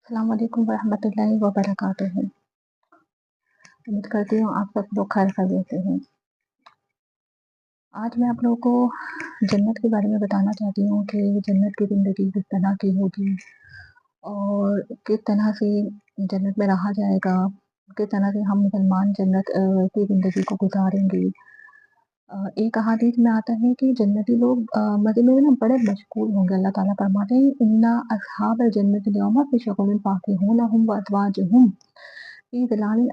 अस्सलाम वालेकुम वरहमतुल्लाहि वबरकातुहू। उम्मीद करती हूँ आप सब लोग खैर खैरियत से हैं। आज मैं आप लोगों को जन्नत के बारे में बताना चाहती हूँ कि जन्नत की ज़िंदगी किस तरह की होगी और किस तरह से जन्नत में रहा जाएगा, किस तरह से हम मुसलमान जन्नत की ज़िंदगी को गुज़ारेंगे। एक अहादीस में आता है कि जन्नती लोग मज़े में ना बड़े मशगूल होंगे। अल्लाह ताला फरमाते हैं, इन्ना अस्हाबल जन्नतिल यौमा फी शुग़ुलिन फ़ाकिहून व अज़वाजुहुम फी ज़िलालिन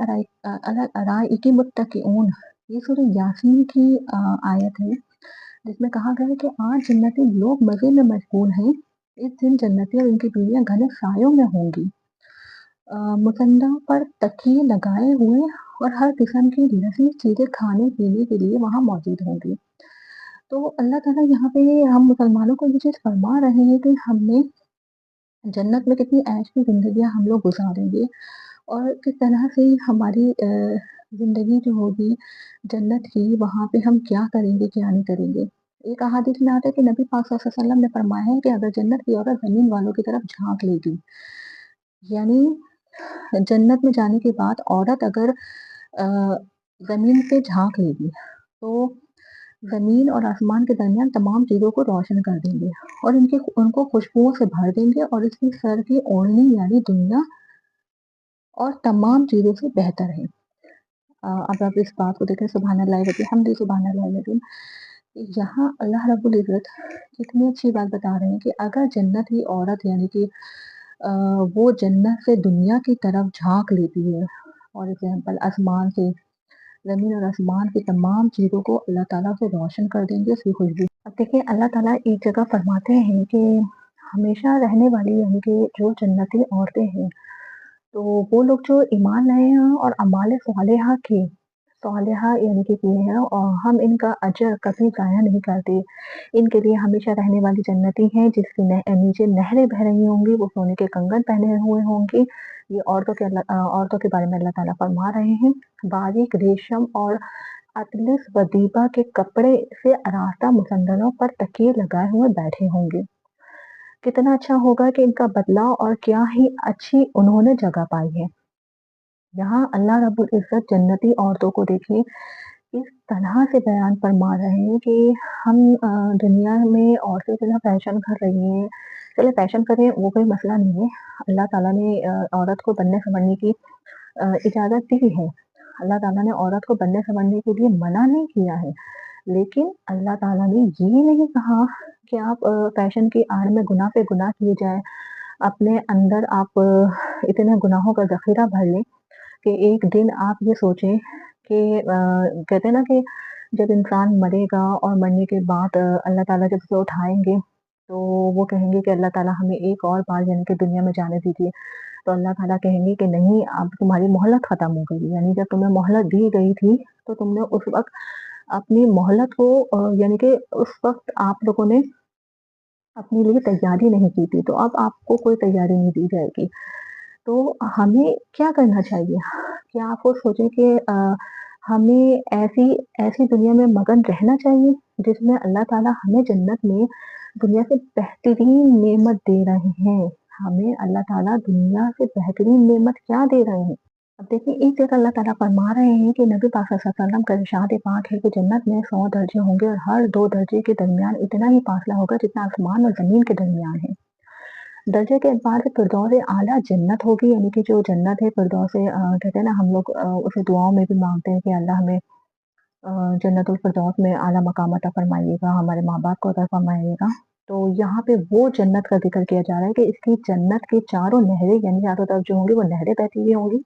अलल अराइकि मुत्तकिऊन। ये सूरह यासीन की आयत है, जिसमें कहा गया है कि आज जन्नती लोग मज़े में मशगूल हैं। इस दिन जन्नती और उनकी बीवियाँ घने सायों में होंगी, मुसन्दा पर तकिए लगाए हुए, और हर किस्म की लज़ीज़ चीज़ें खाने-पीने के लिए वहाँ मौजूद होंगी। तो अल्लाह ताला यहाँ पे हम मुसलमानों को ये चीज़ फरमा रहे हैं कि हमने जन्नत में कितनी ऐश की ज़िंदगियाँ हम लोग गुज़ारेंगे और किस तरह से हमारी ज़िंदगी जो होगी जन्नत की, वहाँ पे हम क्या करेंगे, क्या नहीं करेंगे। एक अहादीस में आता है कि नबी पाक सल्लल्लाहु अलैहि वसल्लम ने फरमाया है कि अगर जन्नत की औरत ज़मीन वालों की तरफ झाँक लेगी, यानी जन्नत में जाने के बाद औरत अगर ज़मीन पे झाँक लेगी, तो ज़मीन और आसमान के दरमियान तमाम चीज़ों को रोशन कर देंगे और उनको खुशबुओं से भर देंगे और इसकी सर की ओढ़नी यानी दुनिया और तमाम चीज़ों से बेहतर है। अब आप इस बात को देखें, सुभानअल्लाह व बिहम्दिही सुभानअल्लाहिल अज़ीम। यहाँ अल्लाह रब्बुल इज़्ज़त कितनी अच्छी बात बता रहे हैं कि अगर जन्नत की औरत यानी कि वो जन्नत से दुनिया की तरफ झाँक लेती है, फॉर एग्ज़ाम्पल आसमान से, ज़मीन और आसमान की तमाम चीज़ों को अल्लाह ताला से रोशन कर देंगे उसकी खुशबू। अब देखिए अल्लाह ताला एक जगह फरमाते हैं कि हमेशा रहने वाली यानी कि जो जन्नती औरतें हैं, तो वो लोग जो ईमान लाए हैं और अमाल सालिहा किए, सालिहा यानी कि किए हैं, और हम इनका अजर कभी ज़ाया नहीं करते। इनके लिए हमेशा रहने वाली जन्नती हैं जिसके नीचे नहरें बह रही होंगी, वो सोने के कंगन पहने हुए होंगे। ये औरतों के बारे में अल्लाह ताला फरमा रहे हैं। बारीक रेशम और अतलिस व दीबा के कपड़े से आरास्ता मुसंदलों पर तकिए लगाए हुए बैठे होंगे। कितना अच्छा होगा कि इनका बदलाव और क्या ही अच्छी उन्होंने जगह पाई है। यहाँ अल्लाह रब्बुल इज़्ज़त जन्नती औरतों को देखिए इस तरह से बयान फरमा रहे हैं कि हम दुनिया में औरतें जो है फैशन कर रही हैं, चलो फैशन करें वो कोई मसला नहीं है। अल्लाह ताला ने औरत को बनने-संवरने की इजाज़त दी है। अल्लाह ताला ने औरत को बनने-संवरने के लिए मना नहीं किया है। लेकिन अल्लाह ताला ने ये नहीं कहा कि आप फैशन की आड़ में गुनाह पे गुनाह किए जाएँ। अपने अंदर आप इतने गुनाहों का ज़ख़ीरा भर लें कि एक दिन आप ये सोचें कि कहते हैं ना कि जब इंसान मरेगा और मरने के बाद अल्लाह ताला जब उसे उठाएँगे, तो वो कहेंगे कि अल्लाह ताला हमें एक और बार यानी कि दुनिया में जाने दीजिए। तो अल्लाह ताला कहेंगे कि नहीं, अब तुम्हारी मोहलत ख़त्म हो गई। यानी जब तुम्हें मोहलत दी गई थी, तो तुमने उस वक़्त अपनी मोहलत को यानी कि उस वक़्त आप लोगों ने अपने लिए तैयारी नहीं की थी, तो अब आपको कोई तैयारी नहीं दी जाएगी। तो हमें क्या करना चाहिए? क्या आप वो सोचें कि हमें ऐसी ऐसी दुनिया में मगन रहना चाहिए, जिसमें अल्लाह ताला हमें जन्नत में दुनिया से बेहतरीन नेमत दे रहे हैं। हमें अल्लाह ताला दुनिया से बेहतरीन नेमत क्या दे रहे हैं? अब देखिए एक जगह अल्लाह ताला फरमा रहे हैं कि नबी पाक सल्लल्लाहु अलैहि वसल्लम का इरशाद पाक है कि जन्नत में 100 दर्जे होंगे और हर 2 दर्जे के दरमियान इतना ही फासला होगा जितना आसमान और ज़मीन के दरमियान है। दर्जे के एतबार से फिरदौस आला जन्नत होगी, यानी कि जो जन्नत है फिरदौस कहते हैं ना, हम लोग उसे दुआओं में भी माँगते हैं कि अल्लाह हमें जन्नतुल फिरदौस में आला मकाम अता फरमाइएगा, हमारे माँ-बाप को अता फरमाइएगा। तो यहाँ पे वो जन्नत का ज़िक्र किया जा रहा है कि इसकी जन्नत की चारों नहरें यानी चारों तरफ जो होंगी वो नहरें बहती हुई होंगी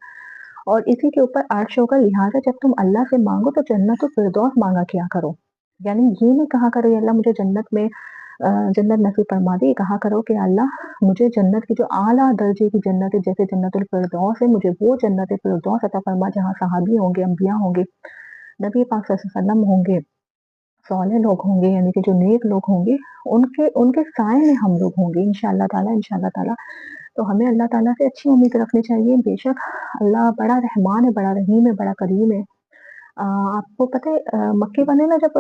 और इसी के ऊपर अर्श होगा। लिहाज़ा जब तुम अल्लाह से माँगो तो जन्नतुल फिरदौस माँगा किया करो। यानी ये नहीं कहा करो या अल्लाह मुझे जन्नत में जन्नत नसीब फरमा दे, कहा करो कि अल्लाह मुझे जन्नत की जो आला दर्जे की जन्नत है, जैसे जन्नतुल फिरदौस है, मुझे वो जन्नत फिरदौस अता फरमा जहाँ सहाबी होंगे, अंबिया होंगे, नबी पाक सल्लल्लाहु अलैहि वसल्लम होंगे, सौले लोग होंगे, यानी कि जो नेक लोग होंगे, उनके उनके साए में हम लोग होंगे इंशाअल्लाह ताला, इंशाअल्लाह ताला। तो हमें अल्लाह ताला से अच्छी उम्मीद रखनी चाहिए। बेशक अल्लाह बड़ा रहमान है, बड़ा रहीम है, बड़ा करीम है। आपको पता है मक्के वाले ना जब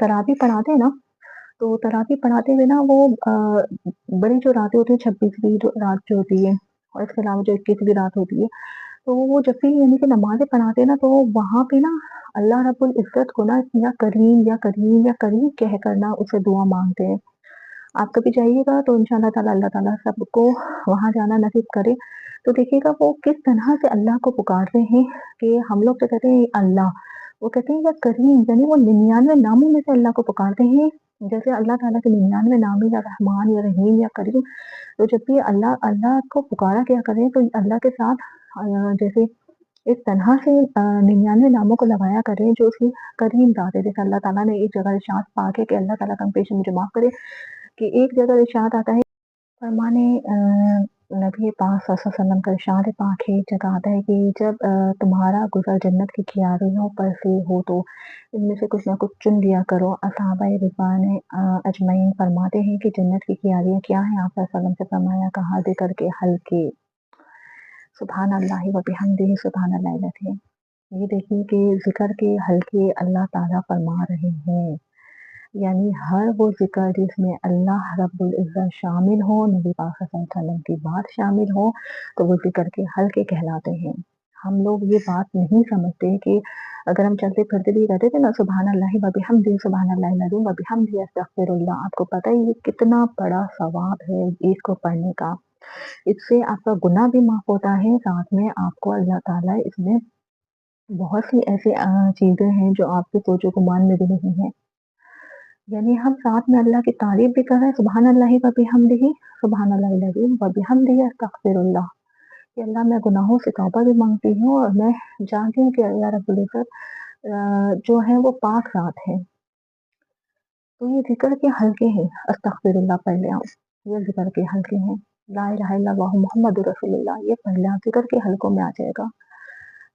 तरावी पढ़ाते हैं ना, तो तरावी पढ़ाते हुए ना वो बड़ी जो रातें होती हैं 26वीं रात जो होती है और इसके अलावा जो 21वीं रात होती है, तो वो जब भी यानी कि नमाज़ें पढ़ाते हैं ना, तो वहाँ पे ना अल्लाह रब्बुल इज़्ज़त को ना या करीम या करीम या करीम कहकर ना उससे दुआ माँगते हैं। आप कभी जाइएगा तो इंशाअल्लाह ताला अल्लाह ताला सबको वहाँ जाना नसीब करे। तो देखिएगा वो किस तरह से अल्लाह को पुकारते हैं कि हम लोग तो कहते हैं अल्लाह, वो कहते हैं या करीम, यानी वो 99 नामों में से अल्लाह को पुकारते हैं। जैसे अल्लाह ताला के 99 नाम है, या रहमान या रहीम या करीम, तो जब भी अल्लाह अल्लाह को पुकारा किया करें तो अल्लाह के साथ जैसे इस तरह से 99 नामों को लगाया करें जो उसकी करीम ज़ात है। जैसे अल्लाह ताला ने एक जगह इरशाद पाक है कि अल्लाह ताला कम पेश मुझे माफ़ करे कि एक जगह इरशाद आता है, फरमाने नबी पाक सल्लल्लाहु अलैहि वसल्लम का इरशाद पाक है, एक जगह आता है कि जब तुम्हारा गुज़र जन्नत की क्यारियों पर से हो तो इनमें से कुछ ना कुछ चुन लिया करो। असहाबाए रिज़वान अजमईन फरमाते हैं कि जन्नत की क्यारियाँ क्या हैं? आप सल्लल्लाहु अलैहि वसल्लम से फरमाया, कहा ज़िक्र के हल्के, सुभान अल्लाहि व बिहम्दिही सुभान अल्लाहिल अज़ीम। ये देखिए कि ज़िक्र के हल्के अल्लाह ताला फरमा रहे हैं। यानी हर वो ज़िक्र जिसमें अल्लाह रब्बुल इज़्ज़त शामिल हो, नबी पाक सल्लल्लाहु अलैहि वसल्लम की बात शामिल हो, तो वो ज़िक्र के हल्के कहलाते हैं। हम लोग ये बात नहीं समझते कि अगर हम चलते-फिरते भी कहते थे ना सुभान अल्लाहि व बिहम्दिही सुभान अल्लाहिल अज़ीम व बिहम्दिही अस्तगफिरुल्लाह, आपको पता है ये कितना बड़ा सवाब है इसको पढ़ने का। इससे आपका गुनाह भी माफ़ होता है, साथ में आपको अल्लाह ताला इसमें बहुत सी ऐसी चीज़ें हैं जो आपके सोचो-गुमान में भी नहीं है। यानी हम साथ में अल्लाह की तारीफ़ भी कर रहे हैं, सुभान अल्लाहि व बिहम्दिही, सुभान अल्लाहिल अज़ीम व बिहम्दिही अस्तगफिरुल्लाह, कि अल्लाह मैं गुनाहों से तौबा भी माँगती हूँ और मैं जानती हूँ कि या रब्बुल इज़्ज़त जो है वो पाक ज़ात है। तो ये ज़िक्र के हल्के हैं, अस्तगफिरुल्लाह पढ़ लें आप, ये ज़िक्र के हल्के हैं। ला इलाहा इल्लल्लाह मुहम्मदुर रसूलुल्लाह, ये पढ़ लें आप, ज़िक्र के हल्कों में आ जाएगा।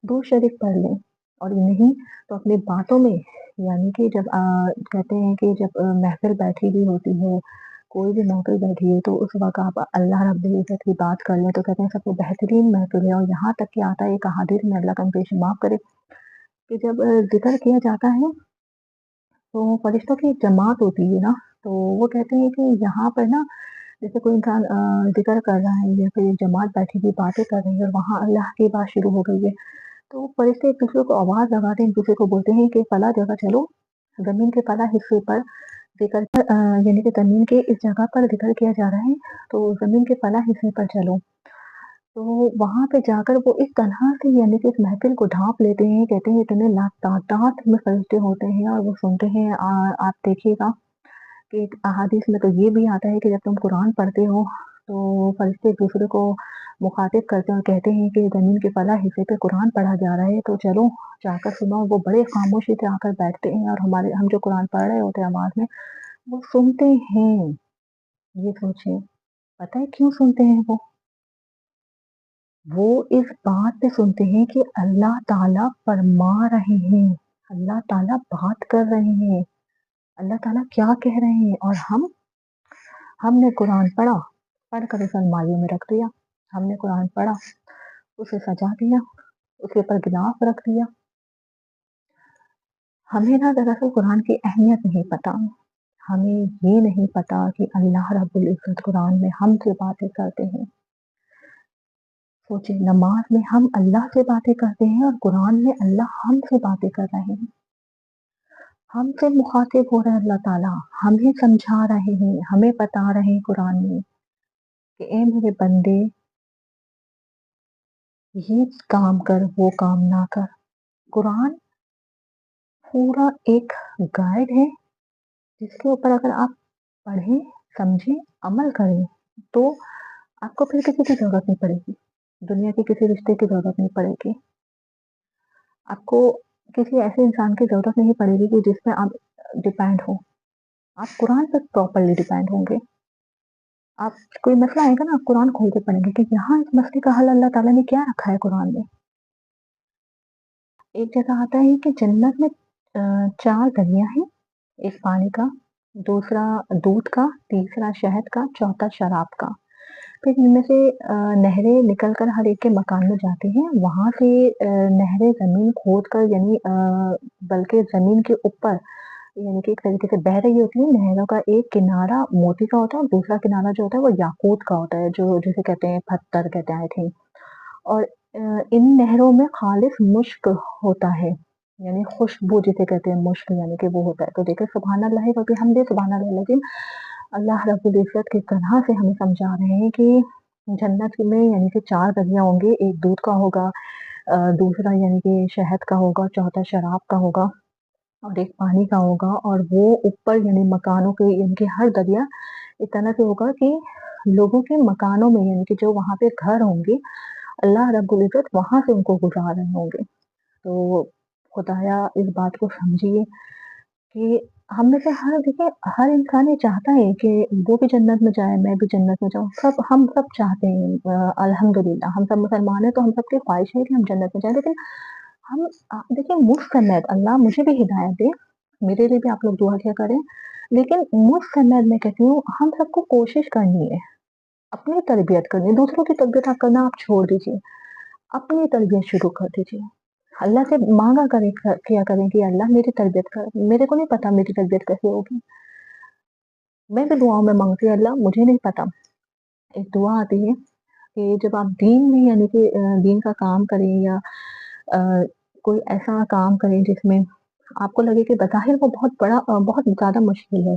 दुरूद शरीफ पढ़ लें और नहीं तो अपनी बातों में, यानी कि जब कहते हैं कि जब महफ़िल बैठी हुई होती है, कोई भी महफ़िल बैठी है तो उस वक़्त आप अल्लाह रब्बुल इज़्ज़त की बात कर लें तो कहते हैं सबसे बेहतरीन महफ़िल है। और यहाँ तक कि आता है एक अहादीस में, अल्लाह कम पेश माफ़ करे, कि जब ज़िक्र किया जाता है तो फरिश्तों की एक जमात होती है ना, तो वो कहते हैं कि यहाँ पर ना जैसे कोई इंसान ज़िक्र कर रहा है या फिर एक जमात बैठी हुई बातें कर रही है और वहाँ अल्लाह की बात शुरू हो गई है, तो फरिश्ते एक-दूसरे को आवाज़ लगाते हैं, एक-दूसरे को बोलते हैं कि फलाँ जगह चलो, ज़मीन के फलाँ हिस्से पर ज़िक्र यानी कि ज़मीन के इस जगह पर ज़िक्र किया जा रहा है, तो ज़मीन के फलाँ हिस्से पर चलो। तो वहाँ पे जाकर वो इस तरह से यानी कि इस महफ़िल को ढाँप लेते हैं, कहते हैं इतने तादाद में फरिश्ते होते हैं और वो सुनते हैं। आप देखिएगा कि एक अहादीस में तो ये भी आता है कि जब तुम कुरान पढ़ते हो, तो फरिश्ते एक-दूसरे को मुख़ातिब करते हैं और कहते हैं कि ज़मीन के फलाँ हिस्से पे कुरान पढ़ा जा रहा है, तो चलो जाकर सुनो। वो बड़े ख़ामोशी से आकर बैठते हैं और हम जो कुरान पढ़ रहे होते हैं आवाज़ में, वो सुनते हैं। ये सोचिए, पता है क्यों सुनते हैं वो? वो इस बात पे सुनते हैं कि अल्लाह ताला फरमा रहे हैं, अल्लाह ताला बात कर रहे हैं, अल्लाह ताला क्या कह रहे हैं। और हमने कुरान पढ़ा, पढ़कर उसे अलमारियों में रख दिया। हमने कुरान पढ़ा, उसे सजा दिया, उसके ऊपर गिलाफ रख दिया। हमें ना दरअसल कुरान की अहमियत नहीं पता। हमें ये नहीं पता कि अल्लाह रब्बुल इज़्ज़त कुरान में हमसे बातें करते हैं। सोचिए, नमाज़ में हम अल्लाह से बातें करते हैं और कुरान में अल्लाह हमसे बातें कर रहे हैं। हमसे मुख़ातिब हो रहे हैं अल्लाह ताला, हमें समझा रहे हैं, हमें बता रहे हैं कुरान में कि ए मेरे बंदे, ये काम कर, वो काम ना कर। कुरान पूरा एक गाइड है जिसके ऊपर अगर आप पढ़ें, समझें, अमल करें, तो आपको फिर किसी की ज़रूरत नहीं पड़ेगी। दुनिया के किसी रिश्ते की ज़रूरत नहीं पड़ेगी। आपको किसी ऐसे इंसान की ज़रूरत नहीं पड़ेगी कि जिस पे आप डिपेंड हो। आप कुरान पे प्रॉपर्ली डिपेंड होंगे। आप कोई मसला आएगा ना, आप कुरान खोल के पढ़ेंगे कि यहाँ इस मसले का हल अल्लाह ताला ने क्या रखा है कुरान में। एक जगह आता है कि जन्नत में 4 दरिया हैं, एक पानी का, दूसरा दूध का, तीसरा शहद का, चौथा शराब का। फिर इनमें से नहरें निकल कर हर एक के मकान में जाती हैं। वहाँ से नहरें ज़मीन खोद कर, यानी बल्कि ज़मीन के ऊपर यानी कि एक तरीके से बह रही होती है, नहरों का एक किनारा मोती का होता है और दूसरा किनारा जो होता है वो याकूत का होता है, जो जिसे कहते हैं पत्थर कहते हैं आई थिंक। और इन नहरों में खालिस मुश्क होता है, यानी खुशबू जिसे कहते हैं मुश्क यानी कि वो होता है। तो देखिए सुभान अल्लाह व बिहम्दिही सुभान अल्लाह अज़ीम। अल्लाह रब्बुल इज़्ज़त किस तरह से हमें समझा रहे हैं कि जन्नत में यानी कि 4 दरिया होंगे, एक दूध का होगा, दूसरा यानी कि शहद का होगा, चौथा शराब का होगा और एक पानी का होगा। और वो ऊपर यानी मकानों के यानी कि हर दरिया इस तरह से होगा कि लोगों के मकानों में यानी कि जो वहाँ पे घर होंगे, अल्लाह रब्बुल इज़्ज़त वहाँ से उनको गुज़ार रहे होंगे। तो खुदाया इस बात को समझिए कि हम में से हर देखिए हर इंसान ये चाहता है कि वो भी जन्नत में जाए, मैं भी जन्नत में जाऊँ। हम सब चाहते हैं, अल्हम्दुलिल्लाह हम सब मुसलमान हैं तो हम सबकी ख्वाहिश है कि हम जन्नत में जाएँ। लेकिन हम देखिए मुझ समेत अल्लाह मुझे भी हिदायत दे, मेरे लिए भी आप लोग दुआ किया करें। लेकिन मुझ समेत मैं कहती हूँ हम सबको कोशिश करनी है, अपनी तरबियत करनी है, दूसरों की तरबियत आप करना आप छोड़ दीजिए। अपनी तरबियत शुरू कर दीजिए। अल्लाह से माँगा करें किया करें कि अल्लाह मेरी तरबियत कर। मेरे को नहीं पता मेरी तरबियत कैसे होगी। मैं भी दुआओं में माँगती हूँ अल्लाह मुझे नहीं पता। एक दुआ आती है कि जब आप दीन में यानी कि दीन का काम करें या अ, कोई ऐसा काम करें जिसमें आपको लगे कि बज़ाहिर वो बहुत बड़ा बहुत ज़्यादा मुश्किल है।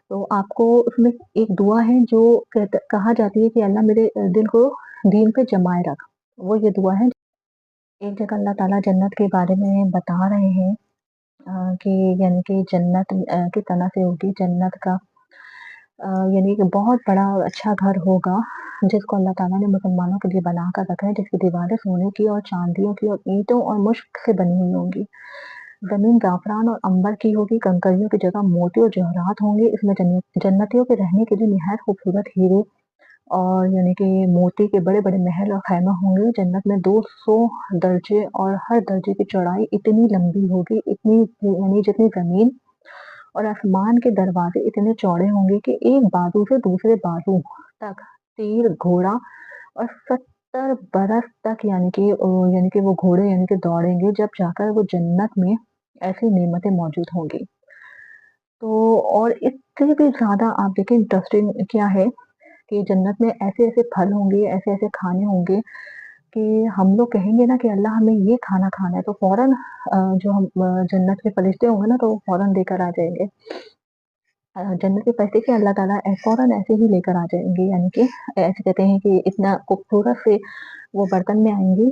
तो आपको उसमें एक दुआ है जो कहा जाती है कि अल्लाह मेरे दिल को दीन पे जमाए रख। वो ये दुआ है। एक जगह अल्लाह ताला जन्नत के बारे में बता रहे हैं कि यानी कि जन्नत किस तरह से होगी जन्नत का यानी कि बहुत बड़ा अच्छा घर होगा जिसको अल्लाह ताला ने मुसलमानों के लिए बना कर रखा है, जिसकी दीवारें सोने की और चांदियों की और ईंटों और मुश्क से बनी हुई होंगी। ज़मीन ज़ाफ़रान और अंबर की होगी, कंकरियों की जगह मोती और जवाहरात होंगे। इसमें जन्नतियों के रहने के लिए निहायत खूबसूरत हीरे और यानी कि मोती के बड़े-बड़े महल और ख़ैमा होंगे। जन्नत में 200 दर्जे और हर दर्जे की चौड़ाई इतनी लंबी होगी, इतनी यानी जितनी ज़मीन और आसमान के दरवाज़े इतने चौड़े होंगे कि एक बाजू से दूसरे बाजू तक तीर, घोड़ा और 70 बरस तक यानी कि वो घोड़े यानी कि दौड़ेंगे जब जाकर वो जन्नत में ऐसी नेमतें मौजूद होंगी। तो और इससे भी ज़्यादा आप देखें इंटरेस्टिंग क्या है कि जन्नत में ऐसे-ऐसे फल होंगे, ऐसे-ऐसे खाने होंगे कि हम लोग कहेंगे ना कि अल्लाह हमें ये खाना खाना है तो फ़ौरन जो हम जन्नत के फरिश्ते होंगे ना तो वो फ़ौरन लेकर आ जाएँगे। जन्नत के फरिश्ते अल्लाह ताला फ़ौरन ऐसे ही लेकर आ जाएँगे यानी कि ऐसे कहते हैं कि इतना खूबसूरत से वो बर्तन में आएँगी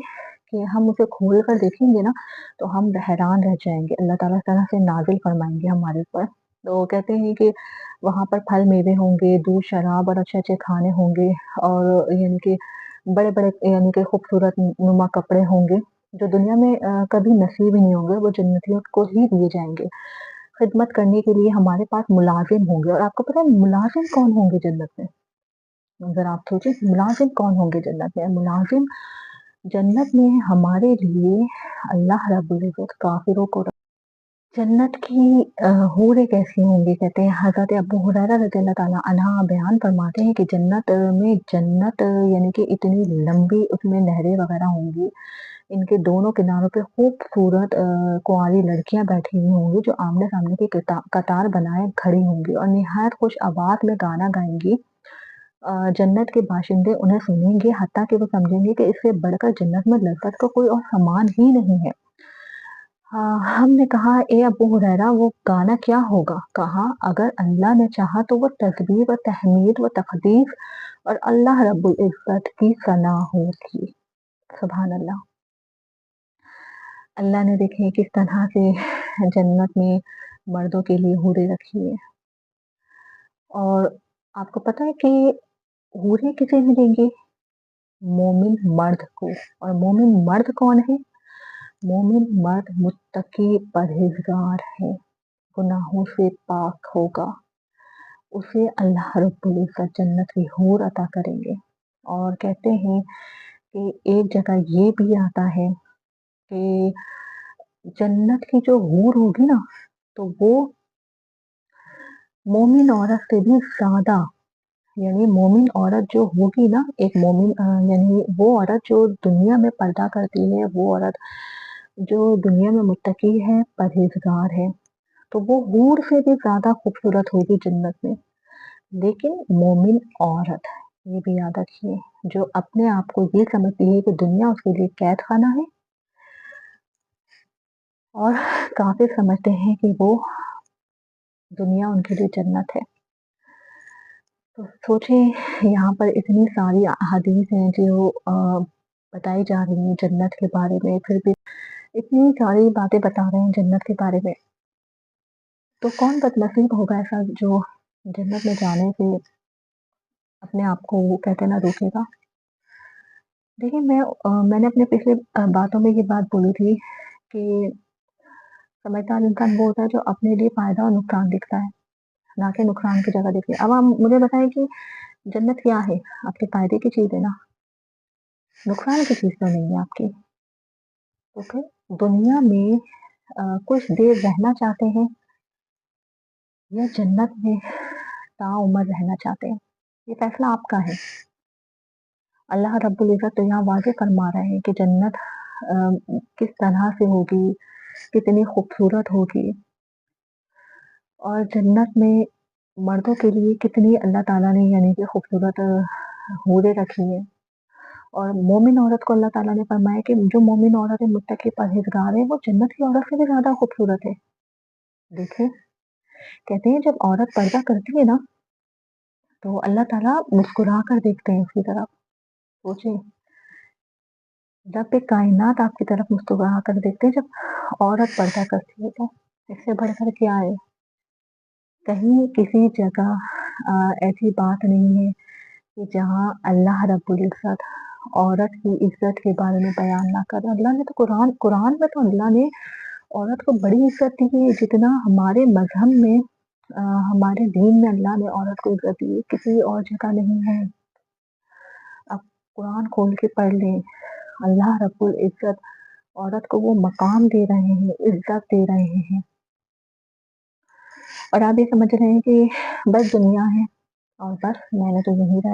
कि हम उसे खोल कर देखेंगे ना तो हम हैरान रह जाएँगे। अल्लाह ताला इस तरह से नाज़िल फरमाएँगे हमारे ऊपर। तो कहते हैं कि वहाँ पर फल-मेवे होंगे, दूध, शराब और अच्छे-अच्छे खाने होंगे और यानी कि बड़े-बड़े यानी कि खूबसूरत नुमा कपड़े होंगे, जो दुनिया में कभी नसीब ही नहीं होंगे, वो जन्नतियों को ही दिए जाएँगे। खिदमत करने के लिए हमारे पास मुलाज़िम होंगे और आपको पता है मुलाज़िम कौन होंगे जन्नत में? ज़रा आप सोचिए मुलाज़िम कौन होंगे जन्नत में? मुलाज़िम जन्नत में हमारे लिए अल्लाह रब्बुल इज़्ज़त काफ़िरों को जन्नत की हूरें कैसी होंगी कहते हैं हज़रत अबू हुरैरा रज़ियल्लाहु ताला अन्हा बयान फरमाते हैं कि जन्नत यानी कि इतनी लंबी उसमें नहरें वग़ैरह होंगी। इनके दोनों किनारों पे खूबसूरत कुँवारी लड़कियाँ बैठी हुई होंगी जो आमने-सामने की कतार बनाए खड़ी होंगी और निहायत खुश आवाज़ में गाना गाएँगी। जन्नत के बाशिंदे उन्हें सुनेंगे हत्ता कि वो समझेंगे कि इससे बढ़कर जन्नत में लज़्ज़त का कोई और सामान ही नहीं है। हमने कहा ए अबू हुरैरा वो गाना क्या होगा? कहा अगर अल्लाह ने चाहा तो वो तस्बीह व तहमीद व तक़दीस और अल्लाह रब्बुल इज़्ज़त की सना होगी। सुभान अल्लाह। अल्लाह ने देखिए किस तरह से जन्नत में मर्दों के लिए हूरें रखी है और आपको पता है कि हूरें किसे मिलेंगी? मोमिन मर्द को और मोमिन मर्द कौन है? मोमिन मर्द मुत्तकी परहेज़गार है, गुनाहों से पाक होगा। उसे अल्लाह रब्बुल इज़्ज़त जन्नत की हूर अता करेंगे और कहते हैं कि एक जगह ये भी आता है कि जन्नत की जो हूर होगी ना, तो वो मोमिन औरत से भी ज़्यादा यानी मोमिन औरत जो होगी ना, एक मोमिन यानी वो औरत जो दुनिया में पर्दा करती है, वो औरत जो दुनिया में मुत्तकी है, परहेज़गार है। तो वो हूर से भी ज़्यादा खूबसूरत होगी जन्नत में। लेकिन मोमिन औरत, ये भी याद रखिए, जो अपने आप को ये समझती है कि दुनिया उसके लिए कैद खाना है और काफ़िर समझते हैं कि वो दुनिया उनके लिए जन्नत है। तो सोचिए यहाँ पर इतनी सारी अहादीस हैं जो बताई जा रही हैं जन्नत के बारे में, फिर भी इतनी सारी बातें बता रहे हैं जन्नत के बारे में। तो कौन बदनसीब होगा ऐसा जो जन्नत में जाने से अपने आप को वो कहते हैं ना रोकेगा। देखिए मैंने अपने पिछले बातों में ये बात बोली थी कि समझदार इंसान वो होता है जो अपने लिए फ़ायदा और नुकसान देखता है, ना कि नुकसान की जगह देखते हैं। अब आप मुझे बताएँ कि जन्नत क्या है? आपके फ़ायदे की चीज़ है ना, नुकसान की चीज़ तो नहीं है आपकी। तो फिर दुनिया में कुछ देर रहना चाहते हैं या जन्नत में ताउम्र रहना चाहते हैं, ये फ़ैसला आपका है। अल्लाह रब्बुल इज़्ज़त तो यहाँ वाज़ेह फ़रमा रहे हैं कि जन्नत किस तरह से होगी, कितनी खूबसूरत होगी और जन्नत में मर्दों के लिए कितनी अल्लाह ताला ने यानी कि खूबसूरत हूरें रखी हैं। और मोमिन औरत को अल्लाह ताला ने फरमाया कि जो मोमिन औरत है, मुत्तकी परहेज़गार है, वो जन्नत की औरत से भी ज़्यादा खूबसूरत है। देखिए, कहते हैं जब औरत पर्दा करती है ना, तो अल्लाह ताला मुस्कुरा कर देखते हैं उसकी तरफ। सोचिए, रब कायनात आपकी तरफ मुस्कुरा कर देखते हैं जब औरत पर्दा करती है तो, इससे बढ़कर क्या है? कहीं किसी जगह ऐसी बात नहीं है कि जहाँ अल्लाह रब्बुल इज़्ज़त औरत की इज़्ज़त के बारे में बयान ना करे। अल्लाह ने तो कुरान में तो अल्लाह ने औरत को बड़ी इज़्ज़त दी है, जितना हमारे मज़हब में हमारे दीन में अल्लाह ने औरत को इज़्ज़त दी है, किसी और जगह नहीं है। आप कुरान खोल के पढ़ लें, अल्लाह रब्बुल इज़्ज़त औरत को वो मकाम दे रहे हैं, इज़्ज़त दे रहे हैं और आप ये समझ रहे हैं कि बस दुनिया है और बस मैंने तो यहीं रहना